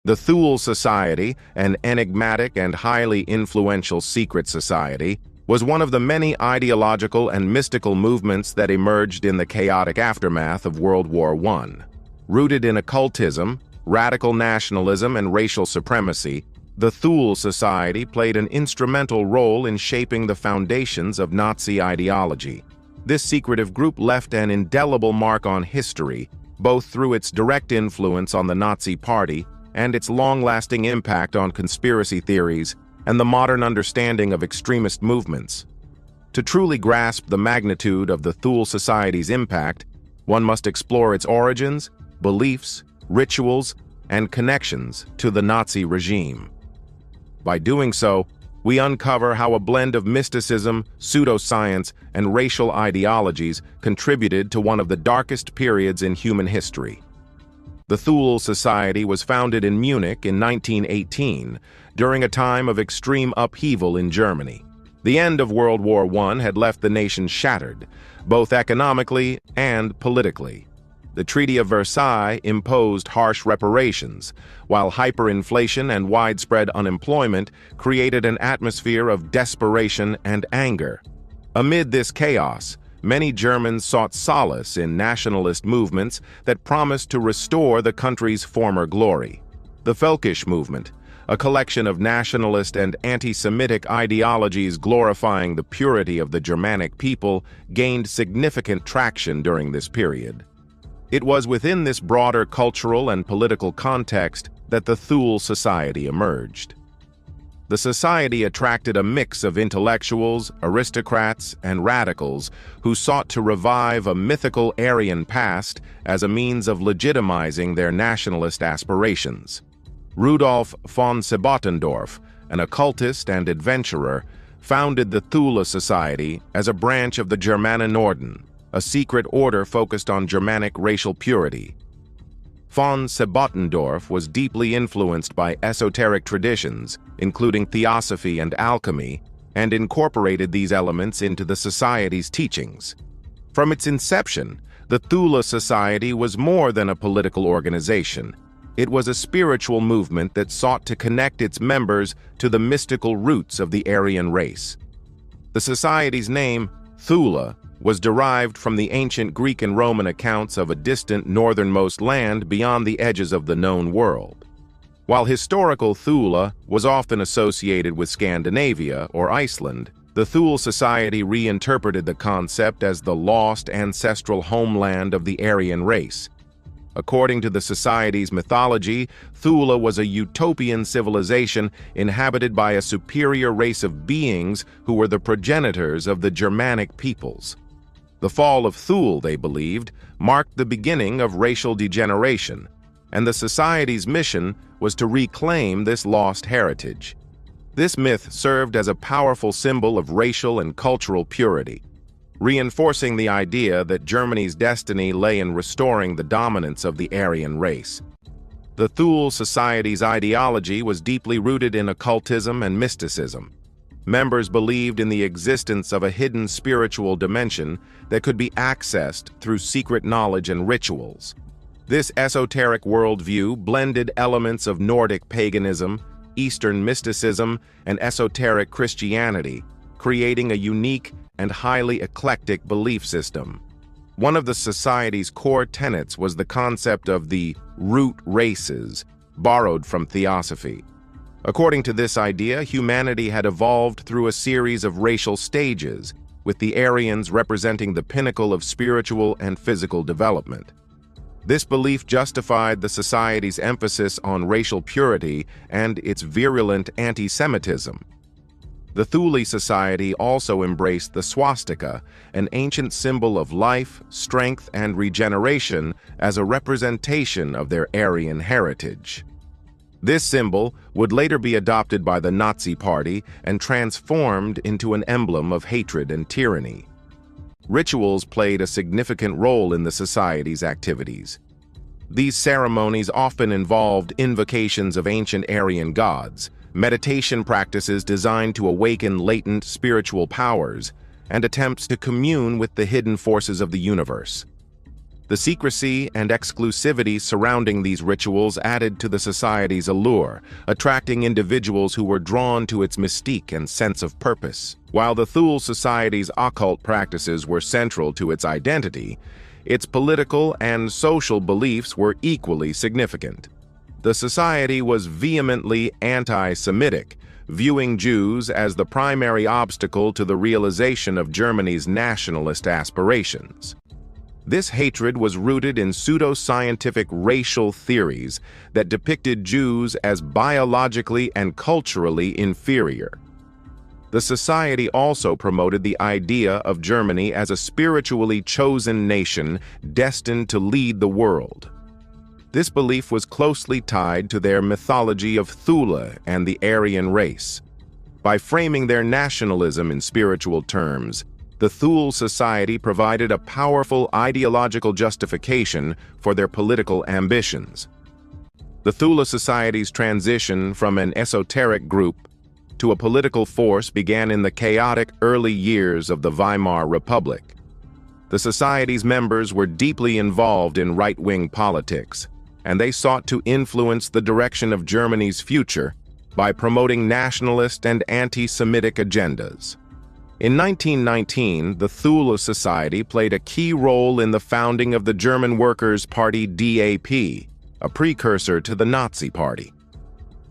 The Thule Society, an enigmatic and highly influential secret society, was one of the many ideological and mystical movements that emerged in the chaotic aftermath of World War I. Rooted in occultism, radical nationalism, and racial supremacy, the Thule Society played an instrumental role in shaping the foundations of Nazi ideology. This secretive group left an indelible mark on history, both through its direct influence on the Nazi Party and its long-lasting impact on conspiracy theories and the modern understanding of extremist movements. To truly grasp the magnitude of the Thule Society's impact, one must explore its origins, beliefs, rituals, and connections to the Nazi regime. By doing so, we uncover how a blend of mysticism, pseudoscience, and racial ideologies contributed to one of the darkest periods in human history. The Thule Society was founded in Munich in 1918, during a time of extreme upheaval in Germany. The end of World War I had left the nation shattered, both economically and politically. The Treaty of Versailles imposed harsh reparations, while hyperinflation and widespread unemployment created an atmosphere of desperation and anger. Amid this chaos, many Germans sought solace in nationalist movements that promised to restore the country's former glory. The Völkisch movement, a collection of nationalist and anti-Semitic ideologies glorifying the purity of the Germanic people, gained significant traction during this period. It was within this broader cultural and political context that the Thule Society emerged. The society attracted a mix of intellectuals, aristocrats, and radicals who sought to revive a mythical Aryan past as a means of legitimizing their nationalist aspirations. Rudolf von Sebottendorf, an occultist and adventurer, founded the Thule Society as a branch of the Germanenorden, a secret order focused on Germanic racial purity. Von Sebottendorf was deeply influenced by esoteric traditions, including theosophy and alchemy, and incorporated these elements into the society's teachings. From its inception, the Thule Society was more than a political organization. It was a spiritual movement that sought to connect its members to the mystical roots of the Aryan race. The society's name, Thule, was derived from the ancient Greek and Roman accounts of a distant northernmost land beyond the edges of the known world. While historical Thule was often associated with Scandinavia or Iceland, the Thule Society reinterpreted the concept as the lost ancestral homeland of the Aryan race. According to the society's mythology, Thule was a utopian civilization inhabited by a superior race of beings who were the progenitors of the Germanic peoples. The fall of Thule, they believed, marked the beginning of racial degeneration, and the society's mission was to reclaim this lost heritage. This myth served as a powerful symbol of racial and cultural purity, reinforcing the idea that Germany's destiny lay in restoring the dominance of the Aryan race. The Thule Society's ideology was deeply rooted in occultism and mysticism. Members believed in the existence of a hidden spiritual dimension that could be accessed through secret knowledge and rituals. This esoteric worldview blended elements of Nordic paganism, Eastern mysticism, and esoteric Christianity, creating a unique and highly eclectic belief system. One of the society's core tenets was the concept of the root races, borrowed from theosophy. According to this idea, humanity had evolved through a series of racial stages, with the Aryans representing the pinnacle of spiritual and physical development. This belief justified the society's emphasis on racial purity and its virulent anti-Semitism. The Thule Society also embraced the swastika, an ancient symbol of life, strength, and regeneration, as a representation of their Aryan heritage. This symbol would later be adopted by the Nazi Party and transformed into an emblem of hatred and tyranny. Rituals played a significant role in the society's activities. These ceremonies often involved invocations of ancient Aryan gods, meditation practices designed to awaken latent spiritual powers, and attempts to commune with the hidden forces of the universe. The secrecy and exclusivity surrounding these rituals added to the society's allure, attracting individuals who were drawn to its mystique and sense of purpose. While the Thule Society's occult practices were central to its identity, its political and social beliefs were equally significant. The society was vehemently anti-Semitic, viewing Jews as the primary obstacle to the realization of Germany's nationalist aspirations. This hatred was rooted in pseudo-scientific racial theories that depicted Jews as biologically and culturally inferior. The society also promoted the idea of Germany as a spiritually chosen nation destined to lead the world. This belief was closely tied to their mythology of Thule and the Aryan race. By framing their nationalism in spiritual terms, the Thule Society provided a powerful ideological justification for their political ambitions. The Thule Society's transition from an esoteric group to a political force began in the chaotic early years of the Weimar Republic. The Society's members were deeply involved in right-wing politics, and they sought to influence the direction of Germany's future by promoting nationalist and anti-Semitic agendas. In 1919, the Thule Society played a key role in the founding of the German Workers' Party DAP, a precursor to the Nazi Party.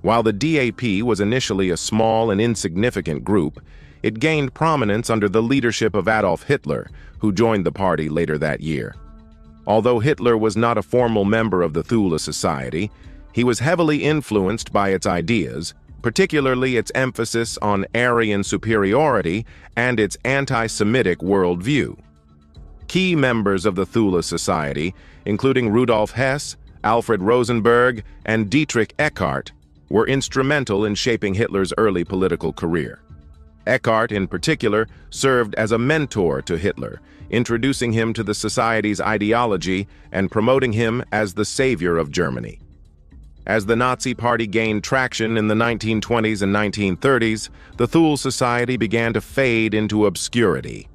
While the DAP was initially a small and insignificant group, it gained prominence under the leadership of Adolf Hitler, who joined the party later that year. Although Hitler was not a formal member of the Thule Society, he was heavily influenced by its ideas, particularly its emphasis on Aryan superiority and its anti-Semitic worldview. Key members of the Thule Society, including Rudolf Hess, Alfred Rosenberg, and Dietrich Eckart, were instrumental in shaping Hitler's early political career. Eckart, in particular, served as a mentor to Hitler, introducing him to the Society's ideology and promoting him as the savior of Germany. As the Nazi Party gained traction in the 1920s and 1930s, the Thule Society began to fade into obscurity.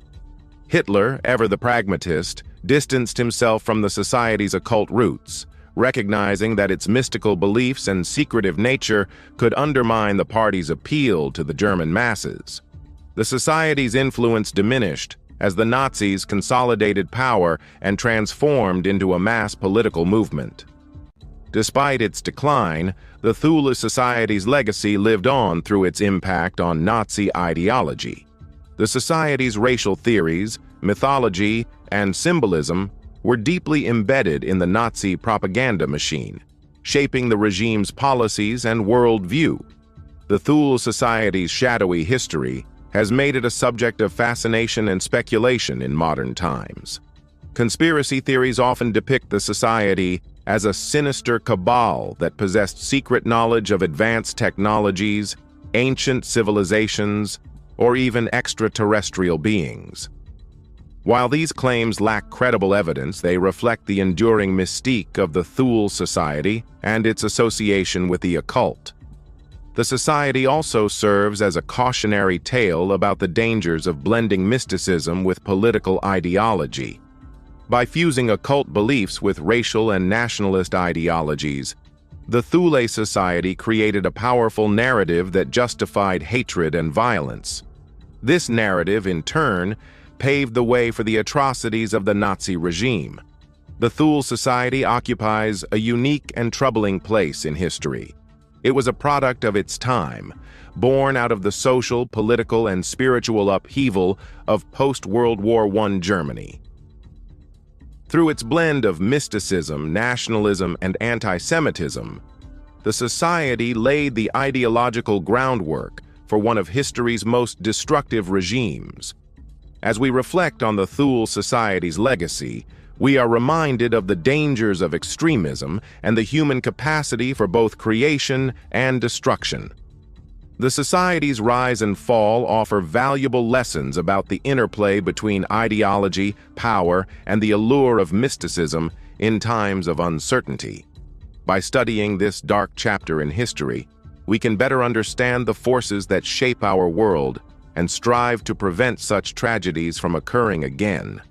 Hitler, ever the pragmatist, distanced himself from the Society's occult roots, recognizing that its mystical beliefs and secretive nature could undermine the party's appeal to the German masses. The Society's influence diminished as the Nazis consolidated power and transformed into a mass political movement. Despite its decline, the Thule Society's legacy lived on through its impact on Nazi ideology. The Society's racial theories, mythology, and symbolism were deeply embedded in the Nazi propaganda machine, shaping the regime's policies and worldview. The Thule Society's shadowy history has made it a subject of fascination and speculation in modern times. Conspiracy theories often depict the Society as a sinister cabal that possessed secret knowledge of advanced technologies, ancient civilizations, or even extraterrestrial beings. While these claims lack credible evidence, they reflect the enduring mystique of the Thule Society and its association with the occult. The Society also serves as a cautionary tale about the dangers of blending mysticism with political ideology. By fusing occult beliefs with racial and nationalist ideologies, the Thule Society created a powerful narrative that justified hatred and violence. This narrative, in turn, paved the way for the atrocities of the Nazi regime. The Thule Society occupies a unique and troubling place in history. It was a product of its time, born out of the social, political, and spiritual upheaval of post-World War I Germany. Through its blend of mysticism, nationalism, and anti-Semitism, the Society laid the ideological groundwork for one of history's most destructive regimes. As we reflect on the Thule Society's legacy, we are reminded of the dangers of extremism and the human capacity for both creation and destruction. The Society's rise and fall offer valuable lessons about the interplay between ideology, power, and the allure of mysticism in times of uncertainty. By studying this dark chapter in history, we can better understand the forces that shape our world and strive to prevent such tragedies from occurring again.